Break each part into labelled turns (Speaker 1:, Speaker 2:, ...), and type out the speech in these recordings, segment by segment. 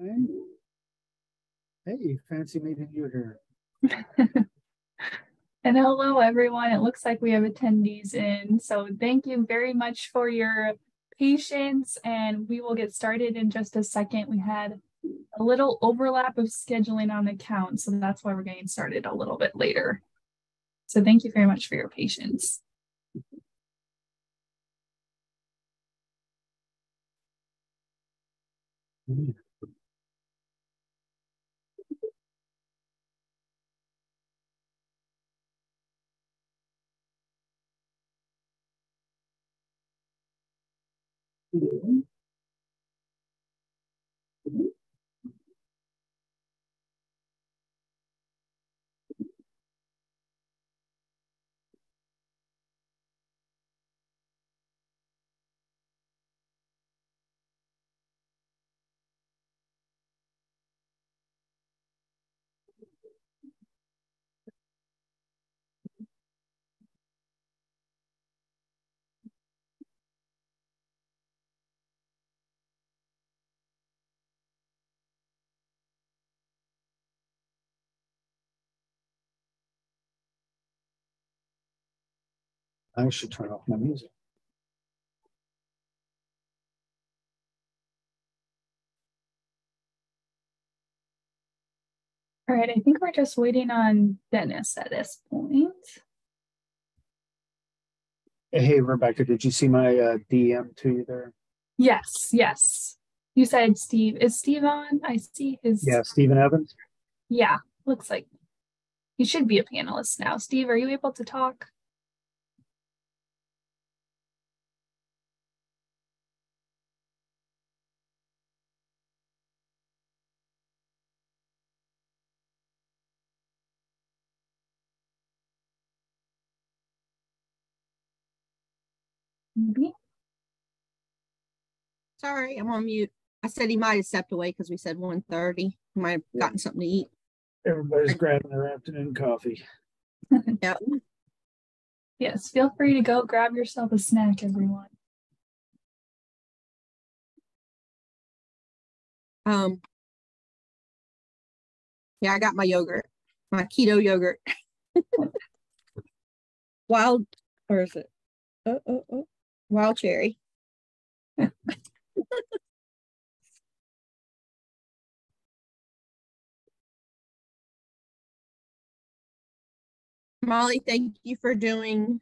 Speaker 1: Hey, hey, fancy meeting you here.
Speaker 2: And hello, everyone. It looks like we have attendees in. So thank you very much for your patience, and we will get started in just a second. We had a little overlap of scheduling on the count, so that's why we're getting started a little bit later. So thank you very much for your patience.
Speaker 1: I should turn off my music.
Speaker 2: All right, I think we're just waiting on Dennis at this point.
Speaker 1: Hey, Rebecca, did you see my DM to you there?
Speaker 2: Yes, yes. You said Steve. Is Steve on? I see his.
Speaker 1: Yeah, Stephen Evans.
Speaker 2: Yeah, looks like he should be a panelist now. Steve, are you able to talk? Maybe.
Speaker 3: Sorry, I'm on mute. I said he might have stepped away because we said 1:30. He might have gotten something to eat.
Speaker 1: Everybody's grabbing their afternoon coffee.
Speaker 3: Yeah.
Speaker 2: Yes, feel free to go grab yourself a snack, everyone.
Speaker 3: Yeah, I got my yogurt, my keto yogurt. Wild, or is it? Wild cherry. Molly, thank you for doing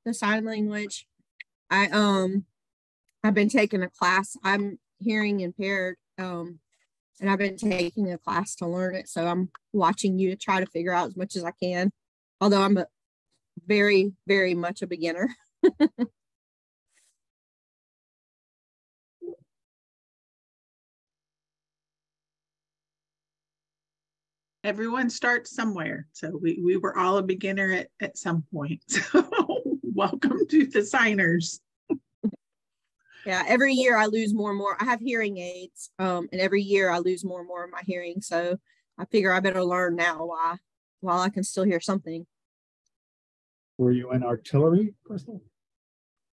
Speaker 3: the sign language. I've been taking a class. I'm hearing impaired, and I've been taking a class to learn it. So I'm watching you to try to figure out as much as I can. Although I'm a very, very much a beginner.
Speaker 4: Everyone starts somewhere. So we were all a beginner at some point. So welcome to the signers.
Speaker 3: Yeah, every year I lose more and more. I have hearing aids, and every year I lose more and more of my hearing. So I figure I better learn now while I can still hear something.
Speaker 1: Were you in artillery, Crystal?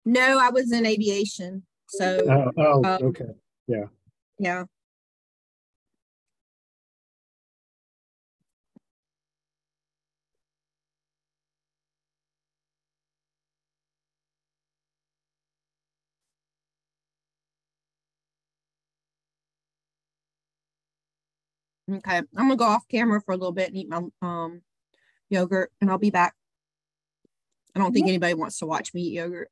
Speaker 3: No, I was in aviation. So
Speaker 1: okay. Yeah.
Speaker 3: Yeah. Okay, I'm gonna go off camera for a little bit and eat my yogurt, and I'll be back. I don't think anybody wants to watch me eat yogurt.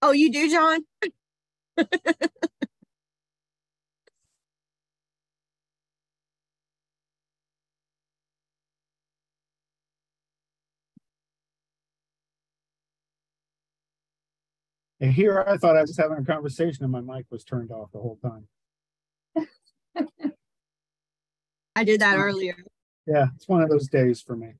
Speaker 3: Oh, you do, John?
Speaker 1: And here I thought I was having a conversation and my mic was turned off the whole time.
Speaker 3: I did that earlier.
Speaker 1: Yeah, it's one of those days for me.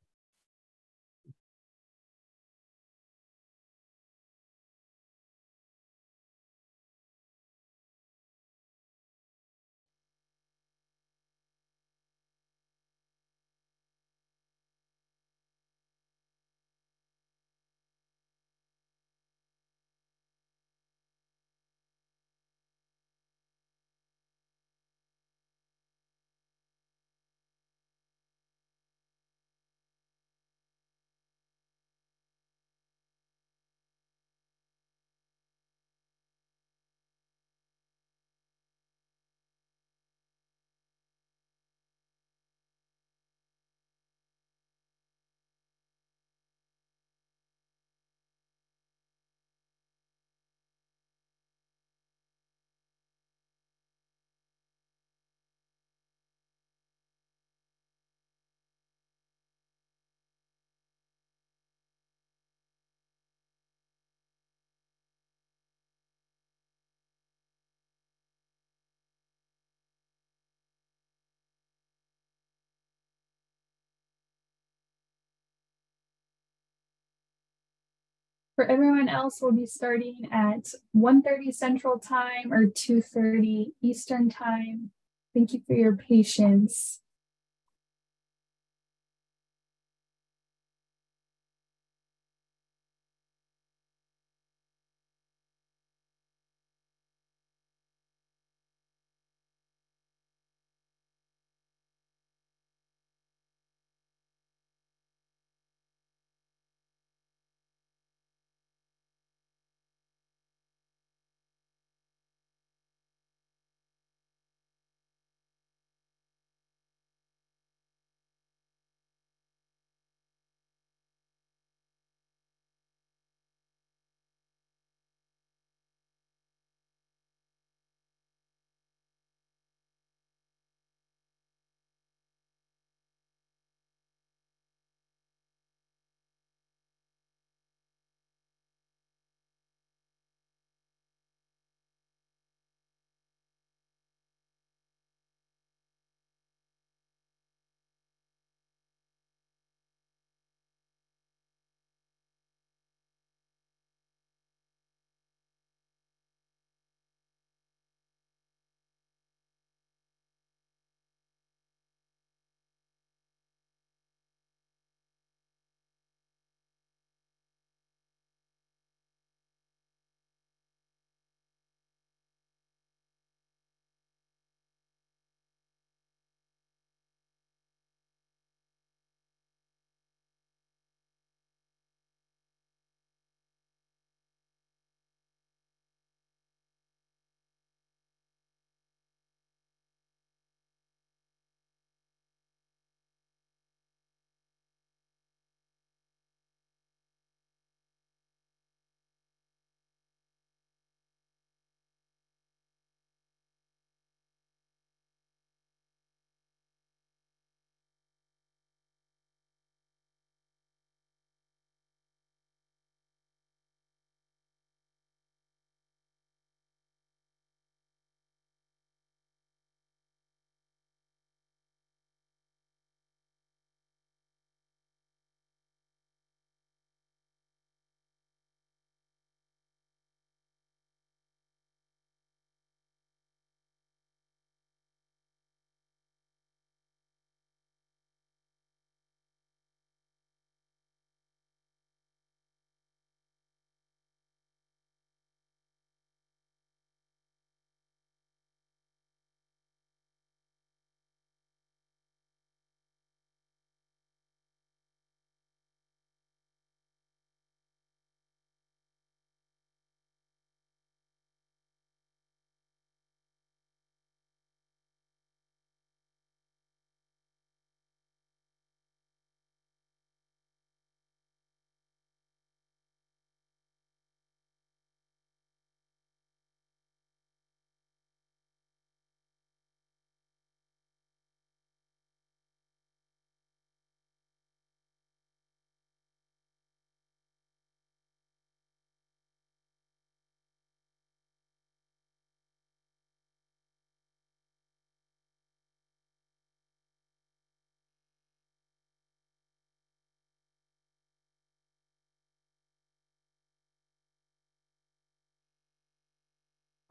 Speaker 2: For everyone else, we'll be starting at 1:30 Central Time or 2:30 Eastern Time. Thank you for your patience.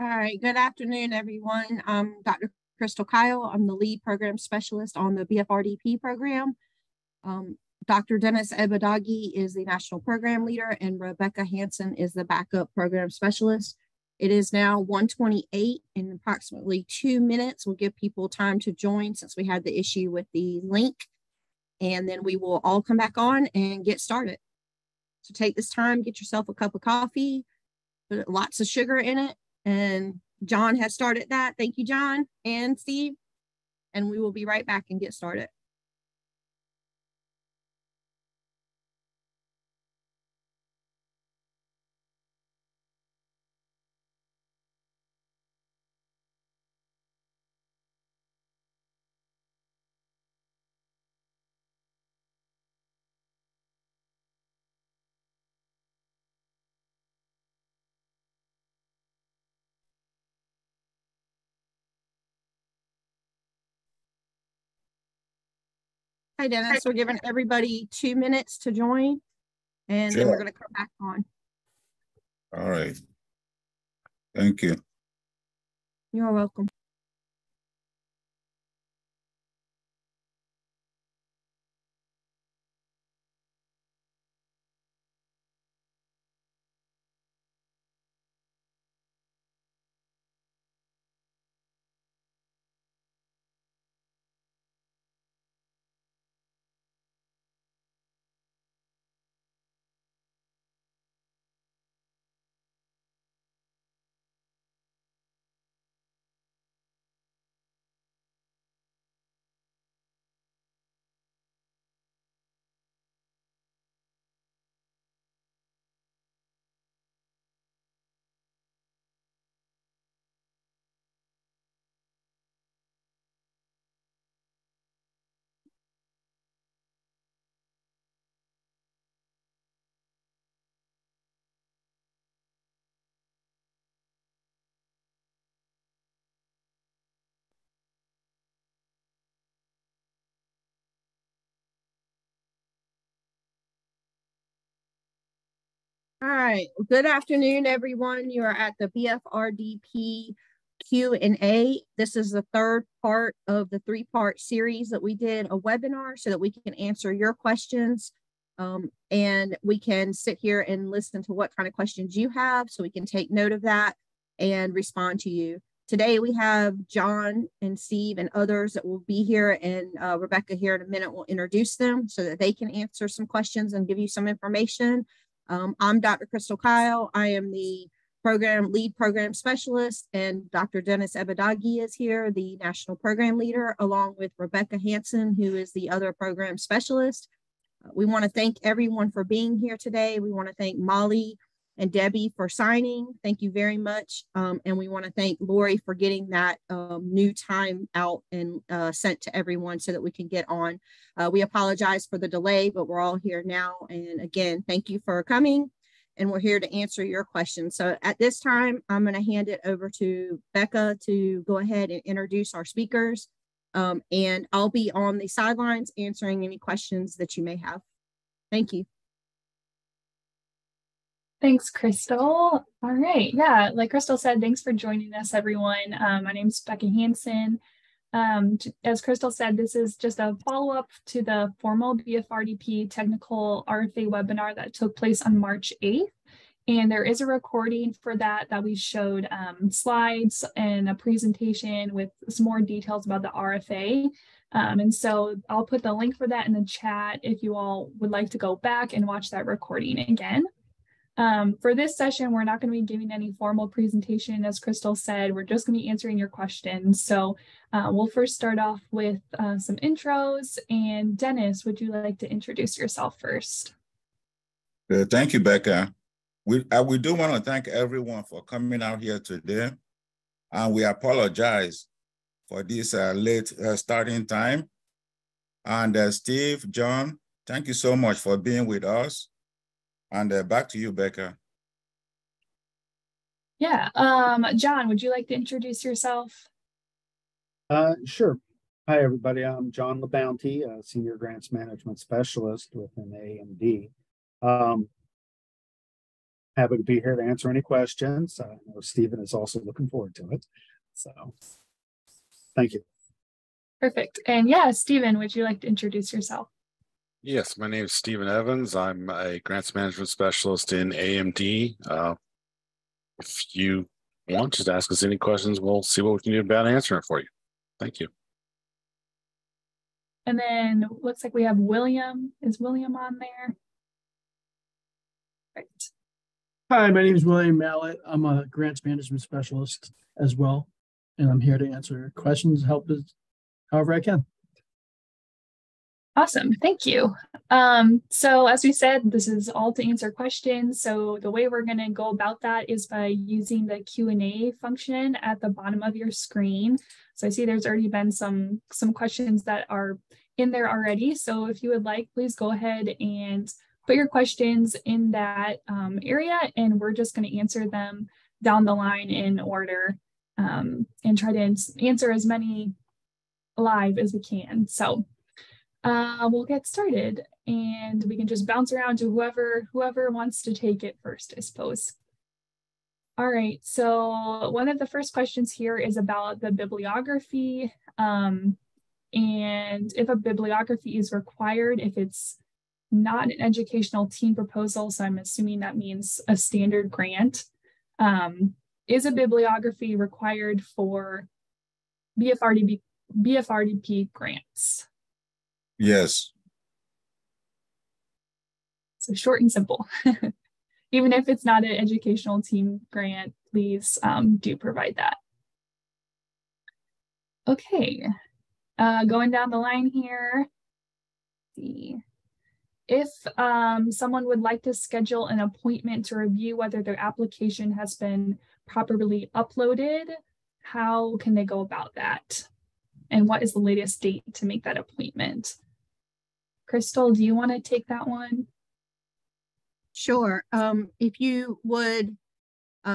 Speaker 3: All right, good afternoon, everyone. I'm Dr. Crystal Kyle. I'm the lead program specialist on the BFRDP program. Dr. Dennis Ebadagi is the national program leader, and Rebecca Hansen is the backup program specialist. It is now 1:28. In approximately 2 minutes. We'll give people time to join since we had the issue with the link, and then we will all come back on and get started. So take this time, get yourself a cup of coffee, put lots of sugar in it. And John has started that. Thank you, John and Steve. And we will be right back and get started. Hi, Dennis. We're giving everybody 2 minutes to join, and then we're going to come back on.
Speaker 5: All right. Thank you.
Speaker 3: You're welcome. All right. Good afternoon, everyone. You are at the BFRDP Q&A. This is the third part of the three-part series that we did a webinar so that we can answer your questions. And we can sit here and listen to what kind of questions you have so we can take note of that and respond to you. Today we have John and Steve and others that will be here, and Rebecca here in a minute will introduce them so that they can answer some questions and give you some information. I'm Dr. Crystal Kyle. I am the lead program specialist, and Dr. Dennis Ebadagi is here, the national program leader, along with Rebecca Hansen, who is the other program specialist. We want to thank everyone for being here today. We want to thank Molly and Debbie for signing. Thank you very much. And we want to thank Lori for getting that new time out and sent to everyone so that we can get on. We apologize for the delay, but we're all here now. And again, thank you for coming. And we're here to answer your questions. So at this time, I'm going to hand it over to Becca to go ahead and introduce our speakers. And I'll be on the sidelines answering any questions that you may have. Thank you.
Speaker 2: Thanks, Crystal. All right. Yeah, like Crystal said, thanks for joining us, everyone. My name is Becca Hansen. As Crystal said, this is just a follow-up to the formal BFRDP technical RFA webinar that took place on March 8th. And there is a recording for that we showed slides and a presentation with some more details about the RFA. And so I'll put the link for that in the chat if you all would like to go back and watch that recording again. For this session, we're not going to be giving any formal presentation, as Crystal said. We're just going to be answering your questions. So we'll first start off with some intros. And Dennis, would you like to introduce yourself first?
Speaker 5: Thank you, Becca. We do want to thank everyone for coming out here today. And we apologize for this late starting time. And Steve, John, thank you so much for being with us. And back to you, Becca.
Speaker 2: Yeah, John, would you like to introduce yourself?
Speaker 1: Sure. Hi, everybody. I'm John LaBounty, a Senior Grants Management Specialist within AMD. Happy to be here to answer any questions. I know Stephen is also looking forward to it. So thank you.
Speaker 2: Perfect. And yeah, Stephen, would you like to introduce yourself?
Speaker 6: Yes, my name is Stephen Evans. I'm a grants management specialist in AMD. If you want, just ask us any questions. We'll see what we can do about answering it for you. Thank you.
Speaker 2: And then looks like we have William. Is William on there? Right.
Speaker 7: Hi, my name is William Mallett. I'm a grants management specialist as well, and I'm here to answer questions, help us however I can.
Speaker 2: Awesome, thank you. So as we said, this is all to answer questions. So the way we're going to go about that is by using the Q&A function at the bottom of your screen. So I see there's already been some questions that are in there already. So if you would like, please go ahead and put your questions in that area, and we're just going to answer them down the line in order and try to answer as many live as we can. So we'll get started, and we can just bounce around to whoever wants to take it first, I suppose. All right, so one of the first questions here is about the bibliography. And if a bibliography is required, if it's not an educational team proposal, so I'm assuming that means a standard grant, is a bibliography required for BFRDP grants?
Speaker 5: Yes.
Speaker 2: So short and simple. Even if it's not an educational team grant, please do provide that. Okay, going down the line here. Let's see. If someone would like to schedule an appointment to review whether their application has been properly uploaded, how can they go about that? And what is the latest date to make that appointment? Crystal, do you want to take that one?
Speaker 3: Sure. If you would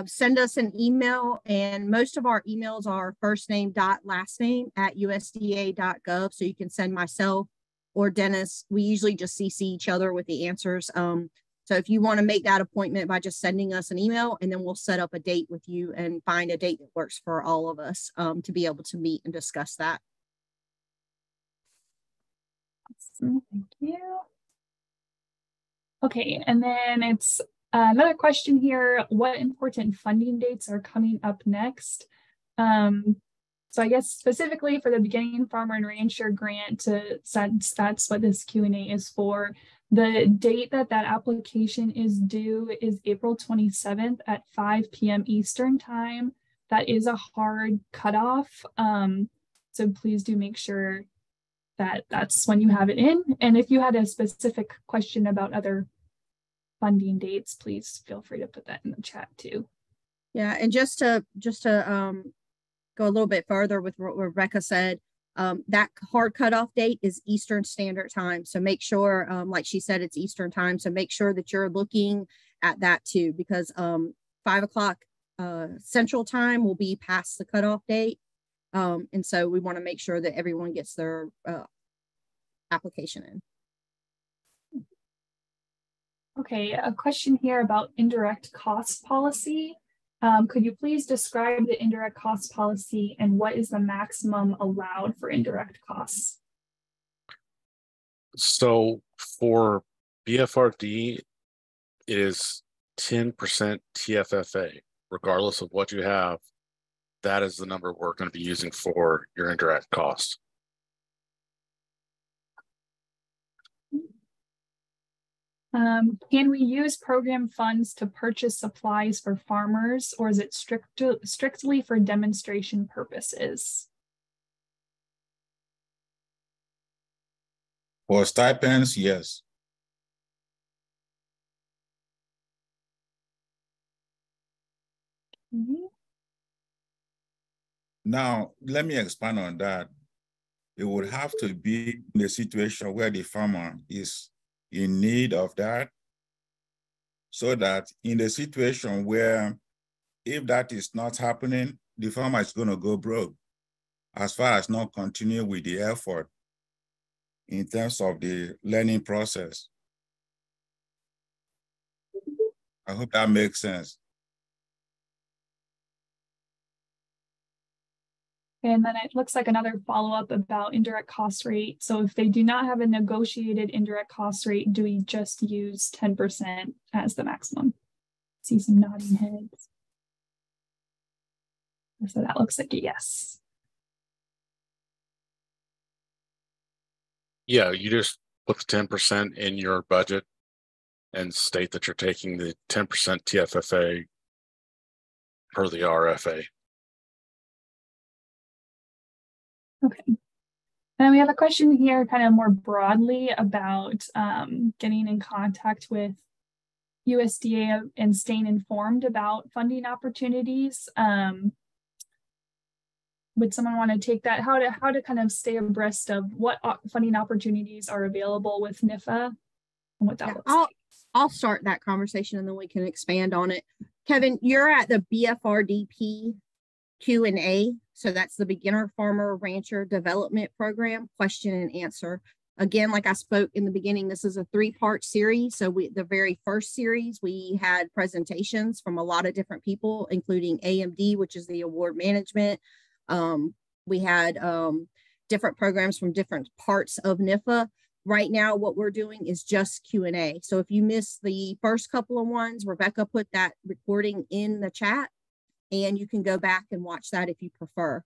Speaker 3: send us an email, and most of our emails are first name dot last name at USDA.gov. So you can send myself or Dennis. We usually just CC each other with the answers. So if you want to make that appointment by just sending us an email, and then we'll set up a date with you and find a date that works for all of us to be able to meet and discuss that.
Speaker 2: Awesome. Thank you. Okay, and then it's another question here. What important funding dates are coming up next? So I guess specifically for the Beginning Farmer and Rancher grant, since that's what this Q&A is for, the date that application is due is April 27th at 5 p.m. Eastern time. That is a hard cutoff. So please do make sure that that's when you have it in. And if you had a specific question about other funding dates, please feel free to put that in the chat too.
Speaker 3: Yeah, and just to go a little bit further with what Rebecca said, that hard cutoff date is Eastern Standard Time. So make sure, like she said, it's Eastern Time. So make sure that you're looking at that too, because 5 o'clock Central Time will be past the cutoff date. And so we want to make sure that everyone gets their application in.
Speaker 2: Okay, a question here about indirect cost policy. Could you please describe the indirect cost policy and what is the maximum allowed for indirect costs?
Speaker 6: So for BFRD, it is 10% TFFA, regardless of what you have. That is the number we're going to be using for your indirect costs.
Speaker 2: Can we use program funds to purchase supplies for farmers, or is it strictly for demonstration purposes?
Speaker 5: For stipends, yes.
Speaker 2: Mm-hmm.
Speaker 5: Now, let me expand on that. It would have to be in a situation where the farmer is in need of that, so that in the situation where if that is not happening, the farmer is going to go broke as far as not continue with the effort in terms of the learning process. I hope that makes sense.
Speaker 2: And then it looks like another follow-up about indirect cost rate. So if they do not have a negotiated indirect cost rate, do we just use 10% as the maximum? See some nodding heads. So that looks like a yes.
Speaker 6: Yeah, you just put the 10% in your budget and state that you're taking the 10% TFFA per the RFA.
Speaker 2: Okay. And then we have a question here kind of more broadly about getting in contact with USDA and staying informed about funding opportunities. Would someone want to take that? How to kind of stay abreast of what funding opportunities are available with NIFA and what that looks like?
Speaker 3: I'll start that conversation and then we can expand on it. Kevin, you're at the BFRDP Q&A. So that's the Beginner Farmer Rancher Development Program question and answer. Again, like I spoke in the beginning, this is a 3-part series. So the very first series, we had presentations from a lot of different people, including AMD, which is the award management. We had different programs from different parts of NIFA. Right now, what we're doing is just Q&A. So if you missed the first couple of ones, Rebecca put that recording in the chat, and you can go back and watch that if you prefer.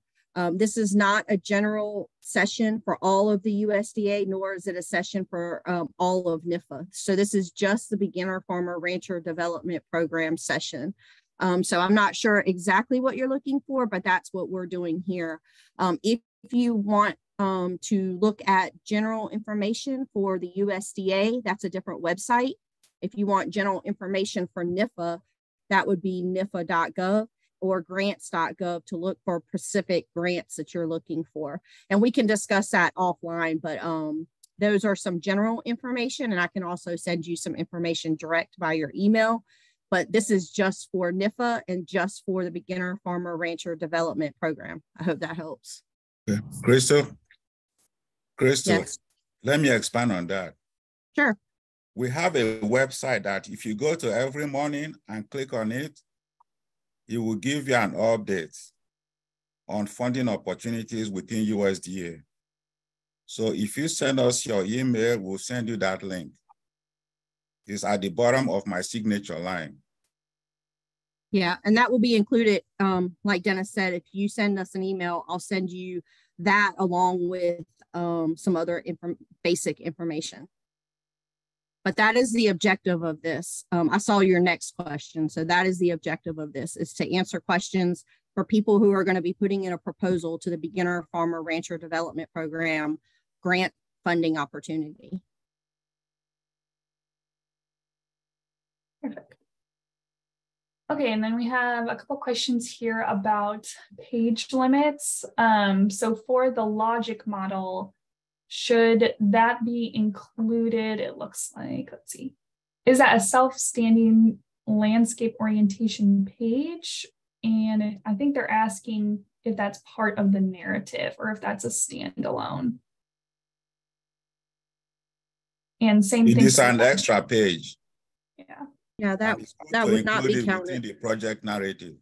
Speaker 3: This is not a general session for all of the USDA, nor is it a session for all of NIFA. So this is just the Beginner Farmer Rancher Development Program session. So I'm not sure exactly what you're looking for, but that's what we're doing here. If you want to look at general information for the USDA, that's a different website. If you want general information for NIFA, that would be nifa.gov. or grants.gov to look for specific grants that you're looking for. And we can discuss that offline, but those are some general information, and I can also send you some information direct by your email. But this is just for NIFA and just for the Beginner Farmer Rancher Development Program. I hope that helps.
Speaker 5: Okay. Crystal,
Speaker 3: Yes.
Speaker 5: Let me expand on that.
Speaker 3: Sure.
Speaker 5: We have a website that if you go to every morning and click on it, it will give you an update on funding opportunities within USDA. So if you send us your email, we'll send you that link. It's at the bottom of my signature line.
Speaker 3: Yeah, and that will be included. Like Dennis said, if you send us an email, I'll send you that along with some other basic information. But that is the objective of this. I saw your next question. So that is the objective of this, is to answer questions for people who are going to be putting in a proposal to the Beginner Farmer Rancher Development Program grant funding opportunity.
Speaker 2: Perfect. Okay, and then we have a couple questions here about page limits. So for the logic model, should that be included? It looks like, let's see. Is that a self-standing landscape orientation page? And I think they're asking if that's part of the narrative or if that's a standalone. And same thing.
Speaker 5: It is an extra page.
Speaker 2: Yeah.
Speaker 3: Yeah, that would not be counted
Speaker 5: within the project narrative.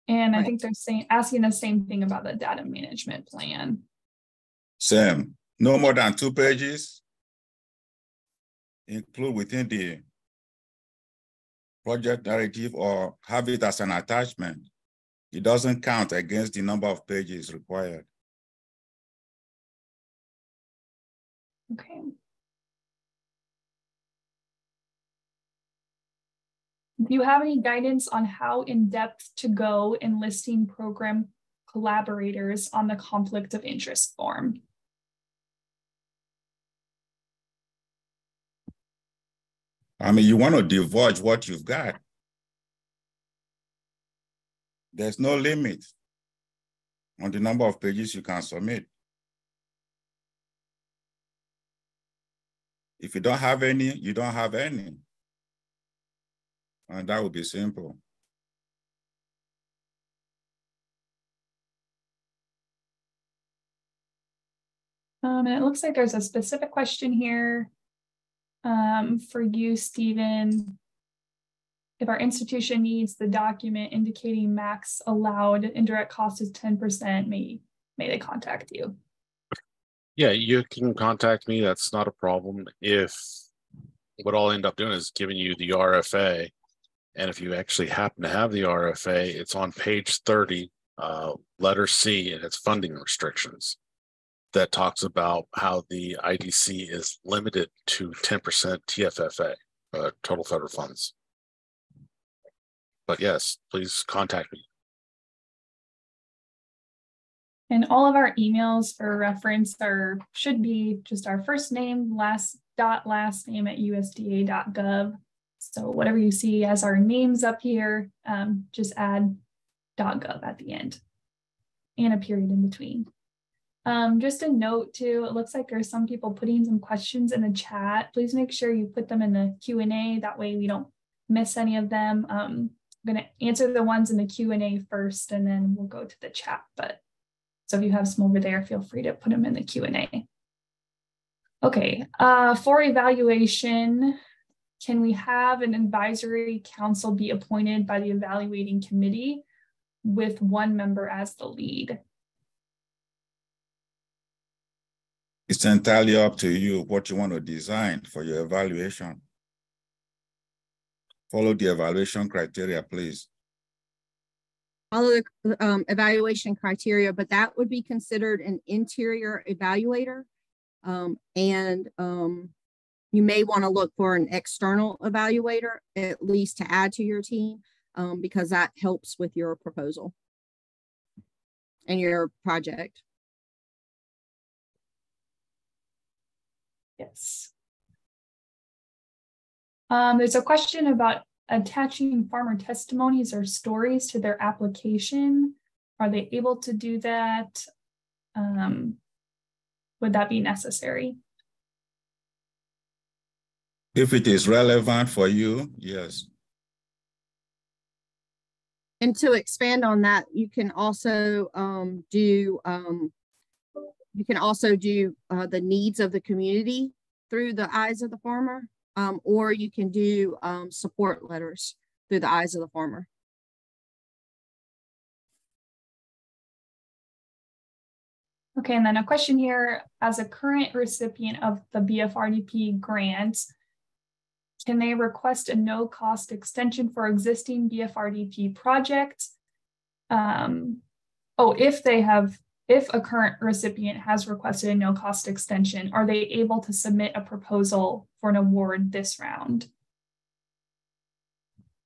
Speaker 2: And I think they're asking the same thing about the data management plan.
Speaker 5: Same. No more than 2 pages. Include within the project narrative or have it as an attachment. It doesn't count against the number of pages required.
Speaker 2: Okay. Do you have any guidance on how in-depth to go in listing program collaborators on the conflict of interest form?
Speaker 5: I mean, you want to divulge what you've got. There's no limit on the number of pages you can submit. If you don't have any, you don't have any. And that would be simple.
Speaker 2: And it looks like there's a specific question here for you, Stephen. If our institution needs the document indicating max allowed indirect cost is 10%, may they contact you?
Speaker 6: Yeah, you can contact me. That's not a problem. If what I'll end up doing is giving you the RFA, and if you actually happen to have the RFA, it's on page 30, letter C, and it's funding restrictions. That talks about how the IDC is limited to 10% TFFA, total federal funds. But yes, please contact me.
Speaker 2: And all of our emails for reference should be just our first name, last name at USDA.gov. So whatever you see as our names up here, just add .gov at the end and a period in between. Just a note too, it looks like there's some people putting some questions in the chat. Please make sure you put them in the Q&A. That way we don't miss any of them. I'm going to answer the ones in the Q&A first, and then we'll go to the chat. But so if you have some over there, feel free to put them in the Q&A. Okay, for evaluation, can we have an advisory council be appointed by the evaluating committee with one member as the lead?
Speaker 5: It's entirely up to you what you want to design for your evaluation. Follow the evaluation criteria, please.
Speaker 3: Follow the evaluation criteria, but that would be considered an interior evaluator. You may want to look for an external evaluator, at least to add to your team, because that helps with your proposal and your project.
Speaker 2: Yes. There's a question about attaching farmer testimonies or stories to their application. Are they able to do that? Would that be necessary?
Speaker 5: If it is relevant for you, yes.
Speaker 3: And to expand on that, you can also do the needs of the community through the eyes of the farmer, or you can do support letters through the eyes of the farmer.
Speaker 2: Okay, and then a question here, as a current recipient of the BFRDP grant, can they request a no-cost extension for existing BFRDP project? If a current recipient has requested a no-cost extension, are they able to submit a proposal for an award this round?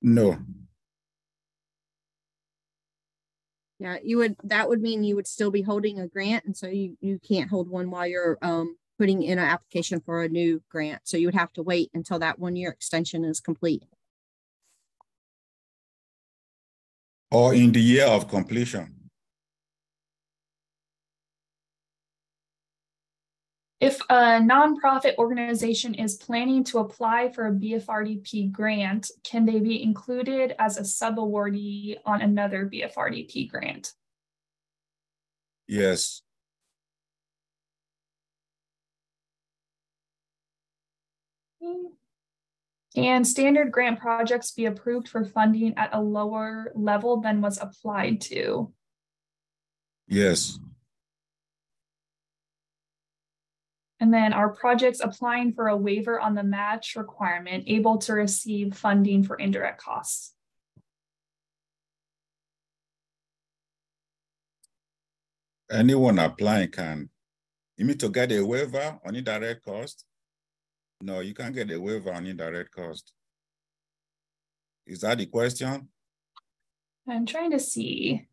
Speaker 5: No.
Speaker 3: Yeah, that would mean you would still be holding a grant, and so you can't hold one while you're putting in an application for a new grant. So you would have to wait until that 1-year extension is complete.
Speaker 5: Or in the year of completion.
Speaker 2: If a nonprofit organization is planning to apply for a BFRDP grant, can they be included as a sub-awardee on another BFRDP grant?
Speaker 5: Yes.
Speaker 2: Can standard grant projects be approved for funding at a lower level than was applied to?
Speaker 5: Yes.
Speaker 2: And then are projects applying for a waiver on the match requirement able to receive funding for indirect costs?
Speaker 5: Anyone applying can. You mean to get a waiver on indirect cost? No, you can't get a waiver on indirect cost. Is that the question?
Speaker 2: I'm trying to see.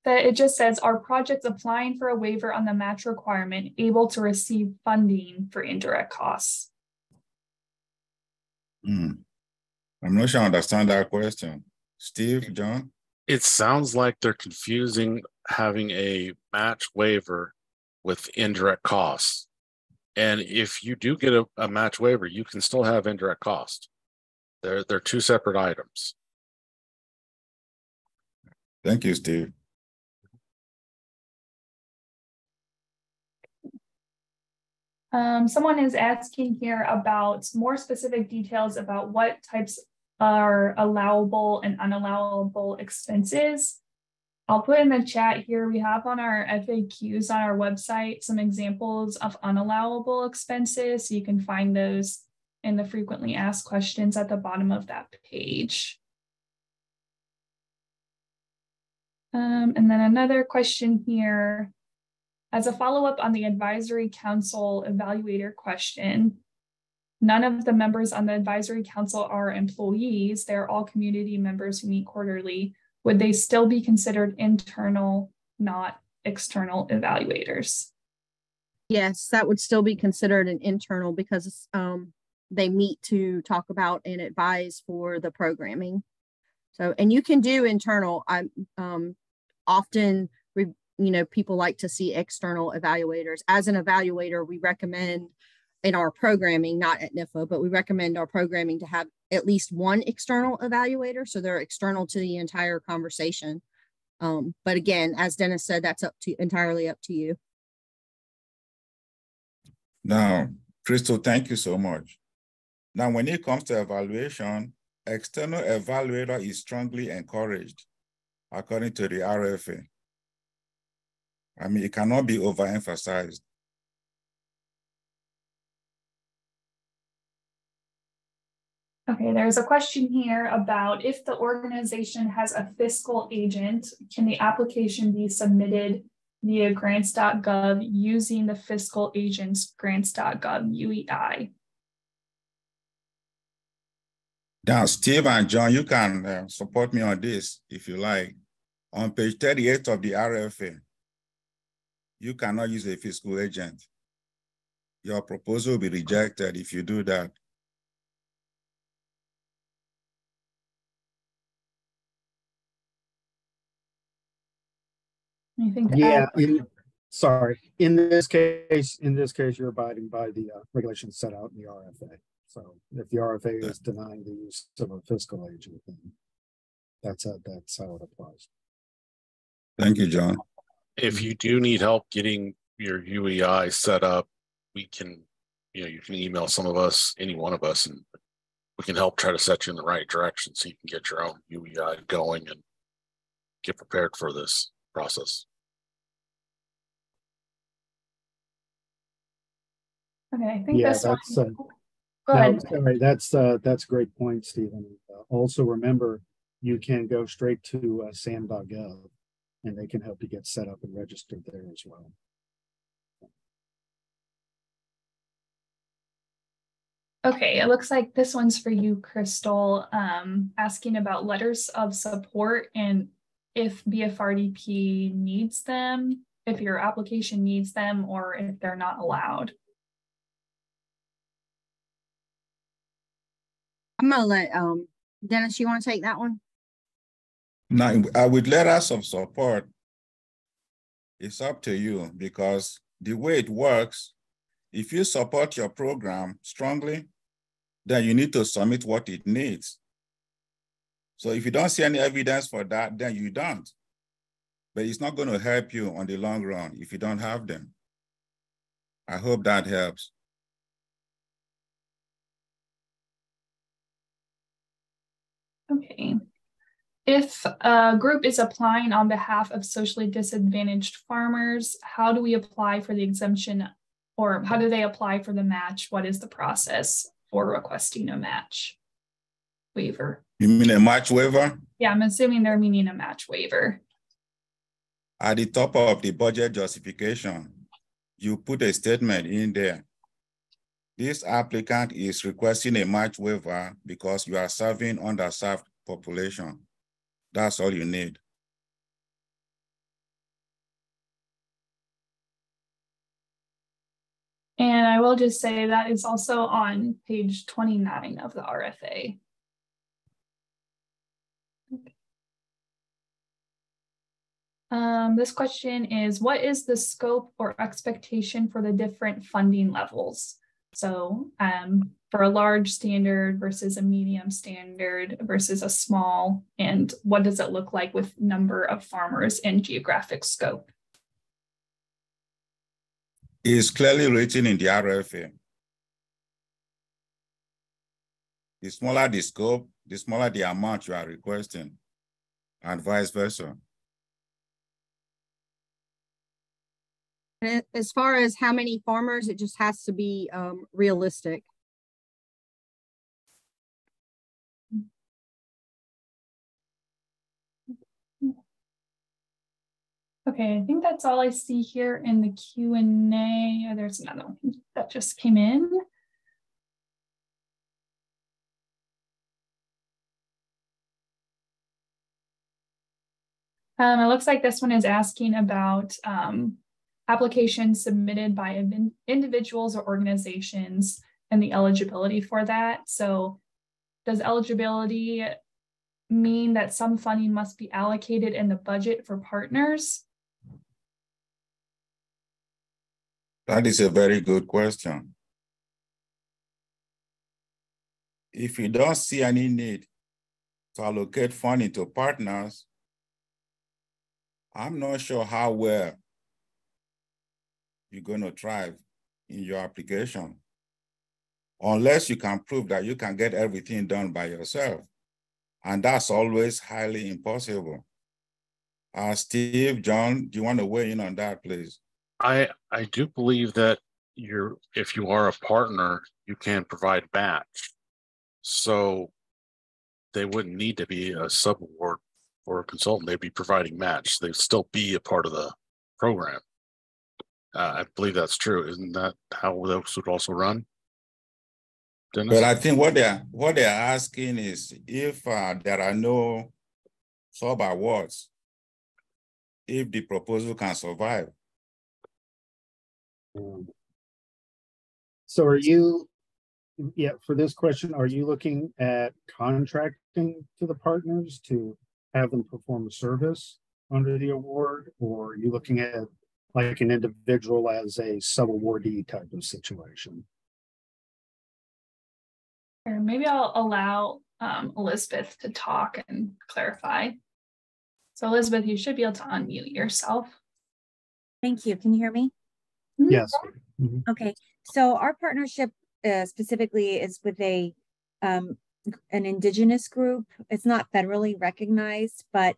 Speaker 2: That it just says, are projects applying for a waiver on the match requirement able to receive funding for indirect costs?
Speaker 5: I'm not sure I understand that question. Steve, John?
Speaker 6: It sounds like they're confusing having a match waiver with indirect costs. And if you do get a match waiver, you can still have indirect cost. They're two separate items.
Speaker 5: Thank you, Steve.
Speaker 2: Someone is asking here about more specific details about what types are allowable and unallowable expenses. I'll put in the chat here, we have on our FAQs on our website some examples of unallowable expenses. So you can find those in the frequently asked questions at the bottom of that page. And then another question here. As a follow-up on the advisory council evaluator question, none of the members on the advisory council are employees. They're all community members who meet quarterly. Would they still be considered internal, not external evaluators?
Speaker 3: Yes, that would still be considered an internal because they meet to talk about and advise for the programming. So, and you can do internal. Often people like to see external evaluators. As an evaluator, we recommend in our programming, not at NIFA, but we recommend our programming to have at least one external evaluator. So they're external to the entire conversation. But again, as Dennis said, that's entirely up to you.
Speaker 5: Now, Crystal, thank you so much. Now, when it comes to evaluation, external evaluator is strongly encouraged, according to the RFA. I mean, it cannot be overemphasized.
Speaker 2: Okay, there's a question here about if the organization has a fiscal agent, can the application be submitted via grants.gov using the fiscal agent's grants.gov UEI?
Speaker 5: Now, Steve and John, you can support me on this if you like. On page 38 of the RFA, you cannot use a fiscal agent. Your proposal will be rejected if you do that.
Speaker 2: Anything to
Speaker 1: Yeah,
Speaker 2: add?
Speaker 1: sorry. In this case, you're abiding by the regulations set out in the RFA. So if the RFA is denying the use of a fiscal agent, then that's how it applies.
Speaker 5: Thank you, John.
Speaker 6: If you do need help getting your UEI set up, we can, you can email some of us, any one of us, and we can help try to set you in the right direction so you can get your own UEI going and get prepared for this process.
Speaker 2: Okay, I think
Speaker 1: Yeah,
Speaker 2: this
Speaker 1: that's
Speaker 2: one. Go ahead.
Speaker 1: Sorry, that's a great point, Stephen. Also remember, you can go straight to sam.gov and they can help you get set up and registered there as well.
Speaker 2: Okay, it looks like this one's for you, Crystal, asking about letters of support and if BFRDP needs them, if your application needs them, or if they're not allowed.
Speaker 3: I'm gonna let Dennis, you want to take that one?
Speaker 5: Now, with letters of support, it's up to you because the way it works, if you support your program strongly, then you need to submit what it needs. So if you don't see any evidence for that, then you don't. But it's not going to help you on the long run if you don't have them. I hope that helps.
Speaker 2: Okay. If a group is applying on behalf of socially disadvantaged farmers, how do we apply for the exemption, or how do they apply for the match? What is the process for requesting a match waiver?
Speaker 5: You mean a match waiver?
Speaker 2: Yeah, I'm assuming they're meaning a match waiver.
Speaker 5: At the top of the budget justification, you put a statement in there. This applicant is requesting a match waiver because you are serving underserved population. That's all you need.
Speaker 2: And I will just say that is also on page 29 of the RFA. This question is, what is the scope or expectation for the different funding levels? So for a large standard versus a medium standard versus a small, and what does it look like with number of farmers and geographic scope?
Speaker 5: It's clearly written in the RFA. The smaller the scope, the smaller the amount you are requesting, and vice versa.
Speaker 3: As far as how many farmers, it just has to be realistic.
Speaker 2: Okay, I think that's all I see here in the Q&A. Oh, there's another one that just came in. It looks like this one is asking about applications submitted by individuals or organizations and the eligibility for that. So does eligibility mean that some funding must be allocated in the budget for partners?
Speaker 5: That is a very good question. If you don't see any need to allocate funding to partners, I'm not sure how well you're going to thrive in your application, unless you can prove that you can get everything done by yourself. And that's always highly impossible. Steve, John, do you want to weigh in on that, please?
Speaker 6: I do believe that if you are a partner, you can provide match. So they wouldn't need to be a sub-award or a consultant. They'd be providing match. They'd still be a part of the program. I believe that's true. Isn't that how those would also run? Dennis?
Speaker 5: But I think what they're asking is if there are no sub-awards, if the proposal can survive.
Speaker 1: So are you, for this question, are you looking at contracting to the partners to have them perform a service under the award, or are you looking at like an individual as a sub-awardee type of situation?
Speaker 2: Or maybe I'll allow Elizabeth to talk and clarify. So Elizabeth, you should be able to unmute yourself.
Speaker 8: Thank you. Can you hear me?
Speaker 1: Yes.
Speaker 8: Okay. So our partnership specifically is with an indigenous group. It's not federally recognized, but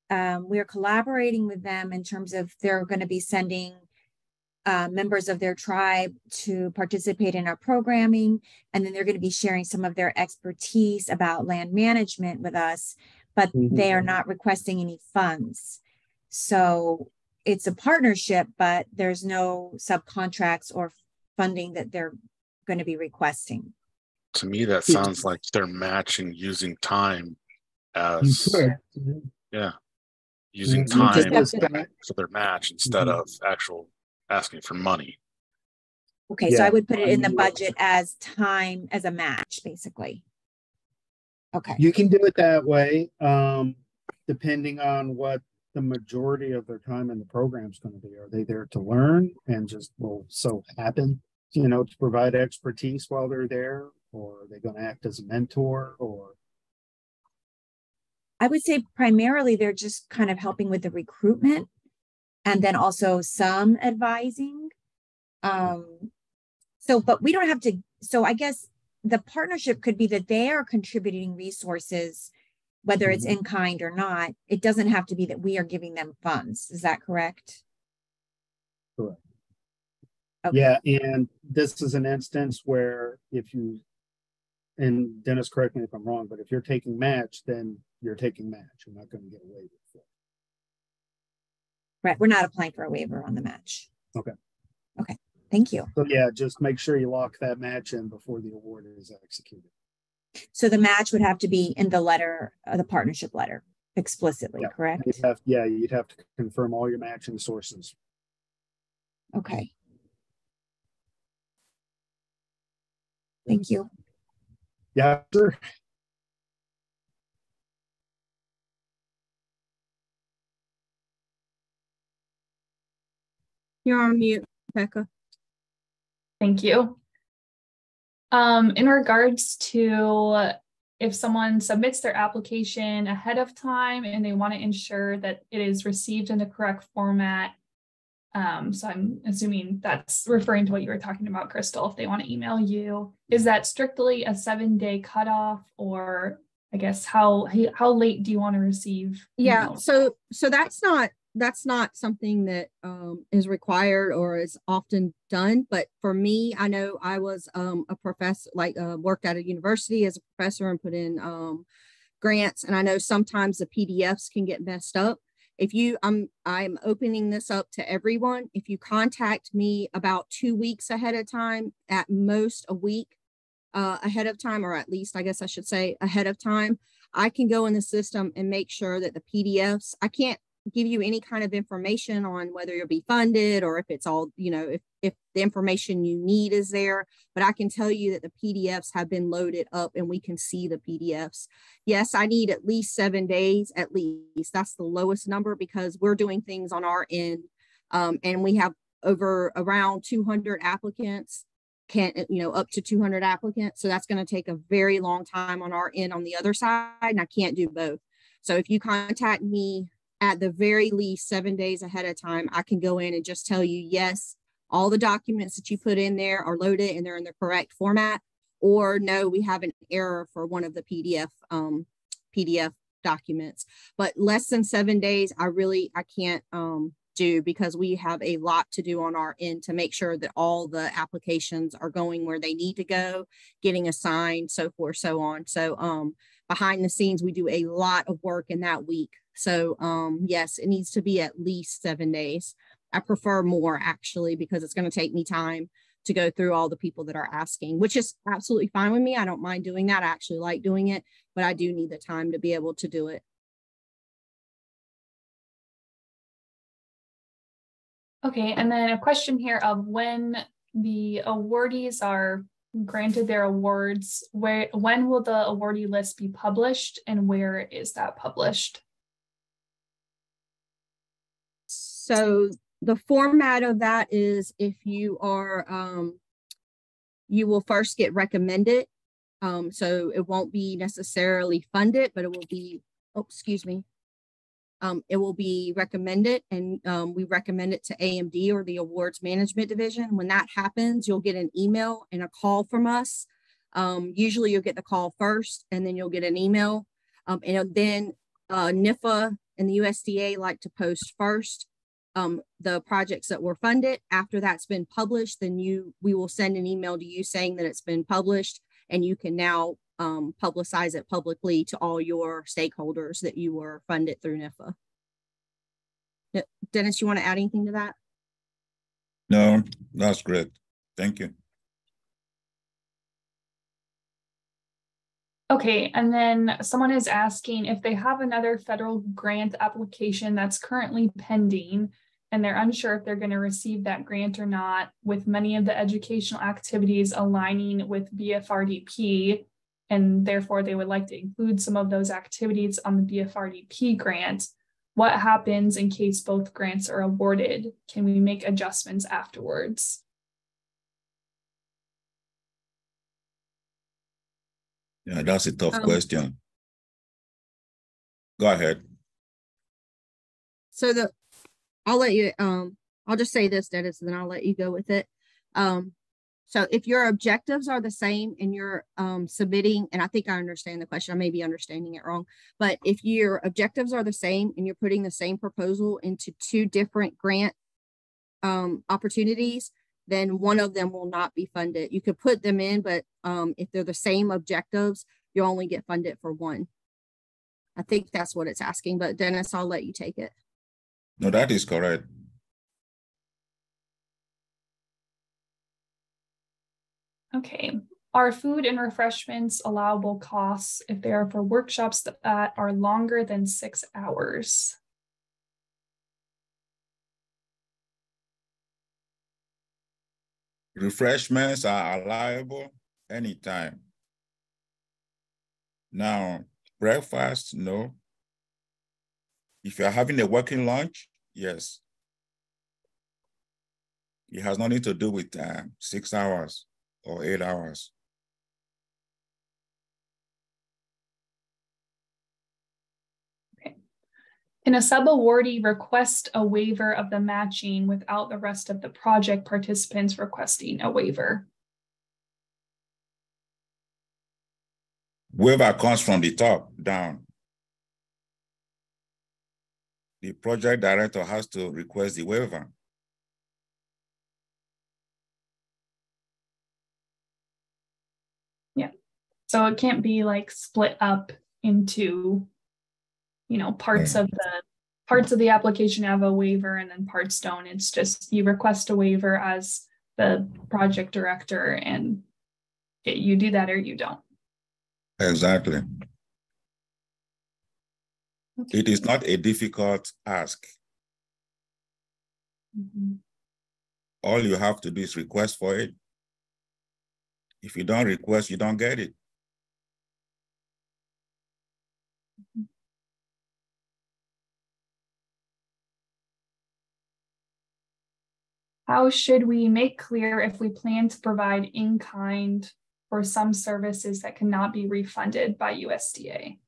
Speaker 8: we're collaborating with them in terms of they're going to be sending members of their tribe to participate in our programming. And then they're going to be sharing some of their expertise about land management with us, but they are not requesting any funds. So it's a partnership, but there's no subcontracts or funding that they're going to be requesting.
Speaker 6: To me, that sounds like they're matching using time as, using time for their match instead of actual asking for money.
Speaker 8: Okay, so I would put it in the budget as time as a match, basically. Okay.
Speaker 1: You can do it that way, depending on what the majority of their time in the program is going to be. Are they there to learn and just will so happen, to provide expertise while they're there, or are they going to act as a mentor? Or
Speaker 8: I would say primarily they're just kind of helping with the recruitment and then also some advising. But we don't have to, so I guess the partnership could be that they are contributing resources, whether it's in kind or not. It doesn't have to be that we are giving them funds. Is that correct?
Speaker 1: Correct.
Speaker 8: Okay.
Speaker 1: Yeah, and this is an instance where and Dennis, correct me if I'm wrong, but if you're taking match, then you're taking match. You're not going to get a waiver for it.
Speaker 8: Right. We're not applying for a waiver on the match.
Speaker 1: Okay.
Speaker 8: Okay. Thank you.
Speaker 1: So yeah, just make sure you lock that match in before the award is executed.
Speaker 8: So the match would have to be in the letter, the partnership letter, explicitly, correct?
Speaker 1: You'd have to confirm all your matching sources.
Speaker 8: Okay. Thank you.
Speaker 1: Yeah, sure.
Speaker 3: You're on mute, Becca.
Speaker 2: Thank you. In regards to if someone submits their application ahead of time and they want to ensure that it is received in the correct format, so I'm assuming that's referring to what you were talking about, Crystal, if they want to email you, is that strictly a 7-day cutoff, or I guess how late do you want to receive?
Speaker 3: Yeah, so that's not something that is required or is often done. But for me, I know I was a professor, worked at a university as a professor and put in grants. And I know sometimes the PDFs can get messed up. I'm opening this up to everyone. If you contact me about 2 weeks ahead of time, at most a week ahead of time, or at least I guess I should say ahead of time, I can go in the system and make sure that the PDFs, I can't give you any kind of information on whether you'll be funded or if it's all, if the information you need is there, but I can tell you that the PDFs have been loaded up and we can see the PDFs. Yes, I need at least 7 days, at least. That's the lowest number because we're doing things on our end. And we have around 200 applicants, up to 200 applicants. So that's going to take a very long time on our end on the other side, and I can't do both. So if you contact me at the very least 7 days ahead of time, I can go in and just tell you, yes, all the documents that you put in there are loaded and they're in the correct format, or no, we have an error for one of the PDF documents. But less than 7 days, I can't do, because we have a lot to do on our end to make sure that all the applications are going where they need to go, getting assigned, so forth, so on. So behind the scenes, we do a lot of work in that week. So yes, it needs to be at least 7 days. I prefer more, actually, because it's going to take me time to go through all the people that are asking, which is absolutely fine with me. I don't mind doing that. I actually like doing it, but I do need the time to be able to do it.
Speaker 2: Okay, and then a question here of when the awardees are granted their awards, when will the awardee list be published and where is that published?
Speaker 3: So the format of that is, if you are, you will first get recommended. So it won't be necessarily funded, but it will be, it will be recommended, and we recommend it to AMD, or the Awards Management Division. When that happens, you'll get an email and a call from us. Usually you'll get the call first, and then you'll get an email. And then NIFA and the USDA like to post first the projects that were funded. After that's been published, then we will send an email to you saying that it's been published, and you can now publicize it publicly to all your stakeholders that you were funded through NIFA. Dennis, you want to add anything to that?
Speaker 5: No, that's great. Thank you.
Speaker 2: Okay, and then someone is asking if they have another federal grant application that's currently pending and they're unsure if they're going to receive that grant or not, with many of the educational activities aligning with BFRDP, and therefore they would like to include some of those activities on the BFRDP grant. What happens in case both grants are awarded? Can we make adjustments afterwards?
Speaker 5: Yeah, that's a tough question. Go ahead.
Speaker 3: So I'll let you, I'll just say this, Dennis, and then I'll let you go with it. So if your objectives are the same and you're submitting, and I think I understand the question, I may be understanding it wrong, but if your objectives are the same and you're putting the same proposal into 2 different grant opportunities, then one of them will not be funded. You could put them in, but if they're the same objectives, you only get funded for one. I think that's what it's asking, but Dennis, I'll let you take it.
Speaker 5: No, that is correct.
Speaker 2: Okay. Are food and refreshments allowable costs if they are for workshops that are longer than 6 hours?
Speaker 5: Refreshments are allowable anytime. Now, breakfast, no. If you're having a working lunch, yes. It has nothing to do with 6 hours or 8 hours.
Speaker 2: Okay. Can a sub-awardee request a waiver of the matching without the rest of the project participants requesting a waiver?
Speaker 5: Waiver comes from the top down. The project director has to request the waiver.
Speaker 2: Yeah, so it can't be like split up into, you know, parts of the application have a waiver and then parts don't. It's just you request a waiver as the project director, and you do that or you don't.
Speaker 5: Exactly.
Speaker 2: Okay.
Speaker 5: It is not a difficult ask.
Speaker 2: Mm-hmm.
Speaker 5: All you have to do is request for it. If you don't request, you don't get it.
Speaker 2: How should we make clear if we plan to provide in-kind for some services that cannot be refunded by USDA?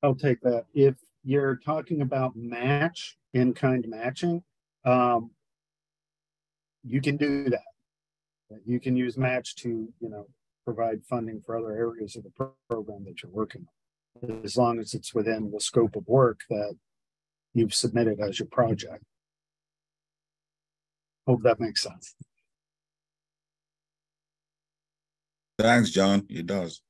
Speaker 1: I'll take that. If you're talking about match, in-kind matching, you can do that. You can use match to, provide funding for other areas of the program that you're working on, as long as it's within the scope of work that you've submitted as your project. Hope that makes sense.
Speaker 5: Thanks, John. It does.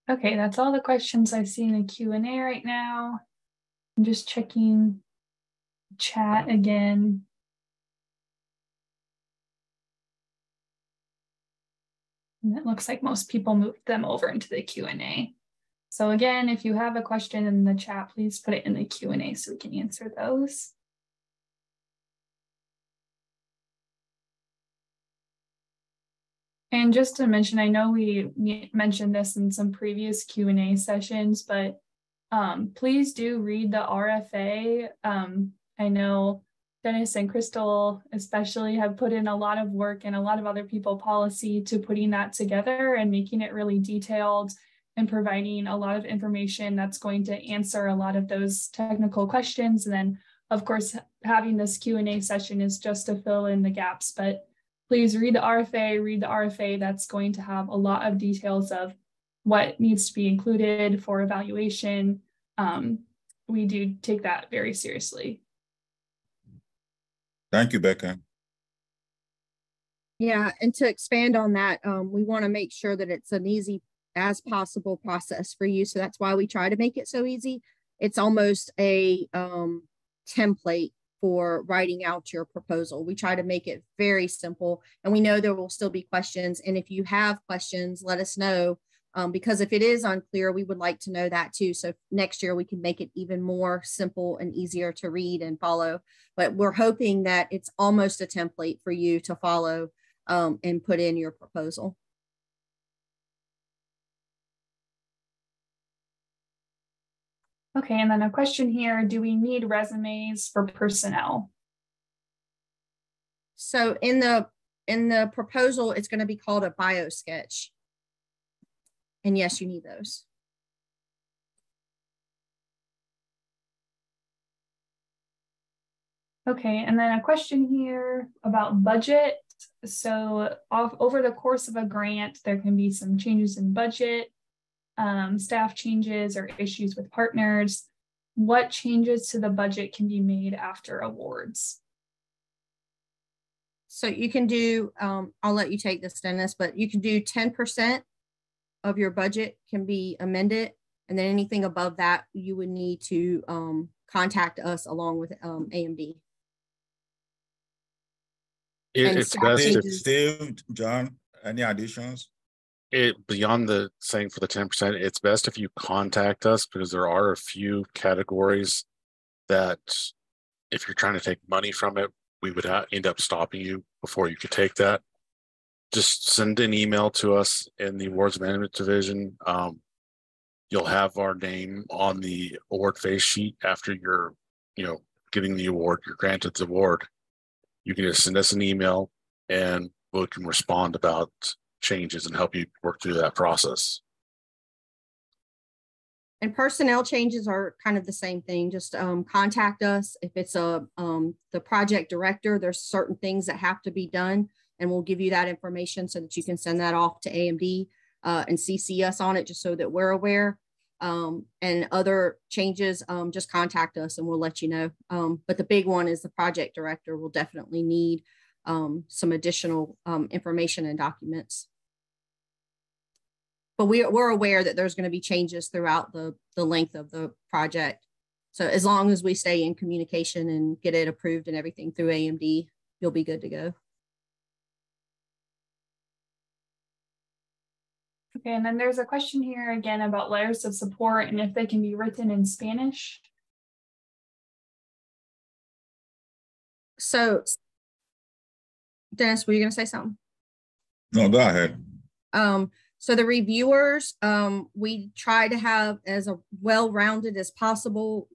Speaker 2: Okay, that's all the questions I see in the Q&A right now. I'm just checking chat again. And it looks like most people moved them over into the Q&A. So again, if you have a question in the chat, please put it in the Q&A so we can answer those. And just to mention, I know we mentioned this in some previous Q&A sessions, but please do read the RFA. I know Dennis and Crystal especially have put in a lot of work, and a lot of other people policy to putting that together and making it really detailed and providing a lot of information that's going to answer a lot of those technical questions. And then, of course, having this Q&A session is just to fill in the gaps, but please read the RFA. That's going to have a lot of details of what needs to be included for evaluation. We do take that very seriously.
Speaker 5: Thank you, Becca.
Speaker 3: Yeah, and to expand on that, we want to make sure that it's an easy as possible process for you. So that's why we try to make it so easy. It's almost a template for writing out your proposal. We try to make it very simple, and we know there will still be questions. And if you have questions, let us know, because if it is unclear, we would like to know that too. So next year we can make it even more simple and easier to read and follow. But we're hoping that it's almost a template for you to follow and put in your proposal.
Speaker 2: Okay, and then a question here, do we need resumes for personnel?
Speaker 3: So in the proposal, it's going to be called a bio sketch. And yes, you need those.
Speaker 2: Okay, and then a question here about budget. So over the course of a grant, there can be some changes in budget, staff changes or issues with partners. What changes to the budget can be made after awards?
Speaker 3: So you can do, I'll let you take this, Dennis, but you can do 10% of your budget can be amended. And then anything above that, you would need to contact us along with AMD.
Speaker 6: It's best if
Speaker 5: Steve, John, any additions?
Speaker 6: Beyond the saying for the 10%, it's best if you contact us, because there are a few categories that if you're trying to take money from it, we would end up stopping you before you could take that. Just send an email to us in the awards management division. You'll have our name on the award face sheet after you're, getting the award, you're granted the award. You can just send us an email and we can respond about changes and help you work through that process.
Speaker 3: And personnel changes are kind of the same thing. Just contact us. If it's the project director, there's certain things that have to be done, and we'll give you that information so that you can send that off to AMD and CC us on it, just so that we're aware. And other changes, just contact us and we'll let you know. But the big one is the project director will definitely need some additional information and documents. But we're aware that there's going to be changes throughout the length of the project. So as long as we stay in communication and get it approved and everything through AMD, you'll be good to go.
Speaker 2: Okay, and then there's a question here again about letters of support and if they can be written in Spanish.
Speaker 3: So, Dennis, were you going to say something?
Speaker 5: No, go ahead.
Speaker 3: So the reviewers, we try to have as a well-rounded as possible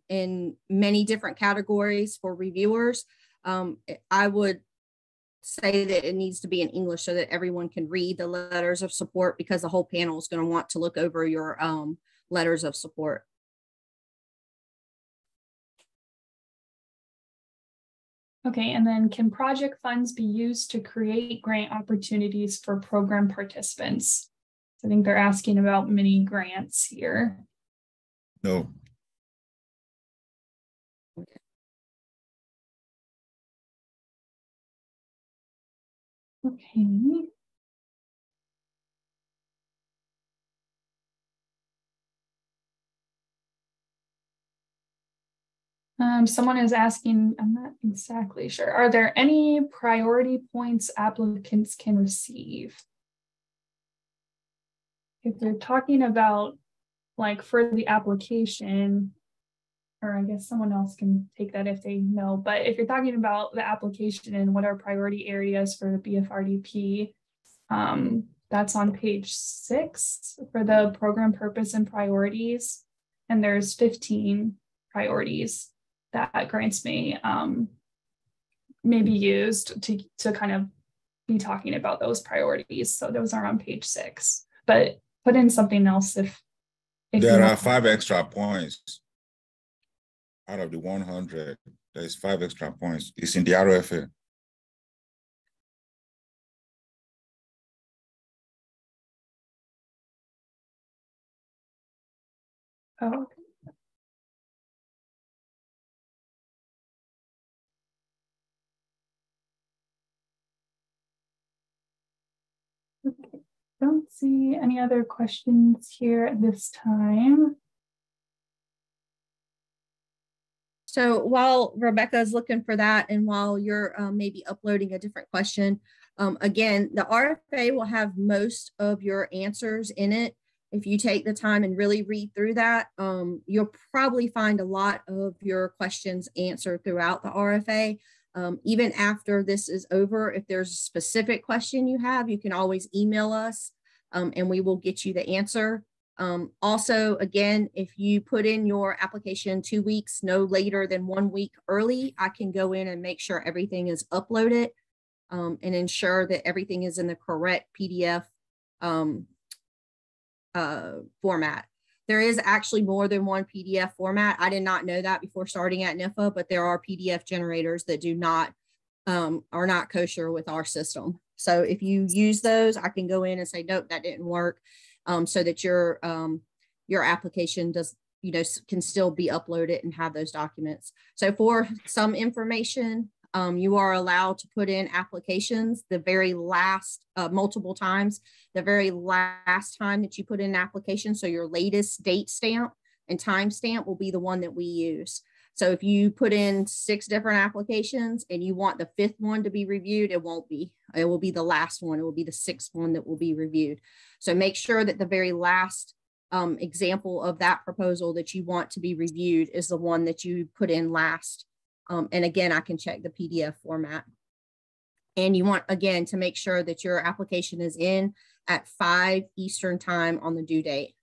Speaker 3: in many different categories for reviewers. I would say that it needs to be in English so that everyone can read the letters of support, because the whole panel is going to want to look over your letters of support.
Speaker 2: Okay, and then can project funds be used to create grant opportunities for program participants? I think they're asking about mini grants here.
Speaker 5: No.
Speaker 2: Okay. Someone is asking, I'm not exactly sure, are there any priority points applicants can receive? If they're talking about like for the application, or I guess someone else can take that if they know, but if you're talking about the application and what are priority areas for the BFRDP, that's on page 6 for the program purpose and priorities. And there's 15 priorities that grants may be used to kind of be talking about those priorities. So those are on page 6, but put in something else if
Speaker 5: there are 5 extra points out of the 100. There's 5 extra points. It's in the RFA.
Speaker 2: Oh, okay. Don't see any other questions here at this time.
Speaker 3: So while Rebecca is looking for that, and while you're maybe uploading a different question, again, the RFA will have most of your answers in it. If you take the time and really read through that, you'll probably find a lot of your questions answered throughout the RFA. Even after this is over, if there's a specific question you have, you can always email us and we will get you the answer. Also, again, if you put in your application 2 weeks, no later than 1 week early, I can go in and make sure everything is uploaded and ensure that everything is in the correct PDF format. There is actually more than one PDF format. I did not know that before starting at NIFA, but there are PDF generators that do not are not kosher with our system. So if you use those, I can go in and say, nope, that didn't work, so that your application does, can still be uploaded and have those documents. So for some information, you are allowed to put in applications the very last, multiple times, the very last time that you put in an application. So your latest date stamp and time stamp will be the one that we use. So if you put in 6 different applications and you want the 5th one to be reviewed, it won't be. It will be the last one. It will be the 6th one that will be reviewed. So make sure that the very last example of that proposal that you want to be reviewed is the one that you put in last. And again, I can check the PDF format. And you want, again, to make sure that your application is in at 5 Eastern time on the due date.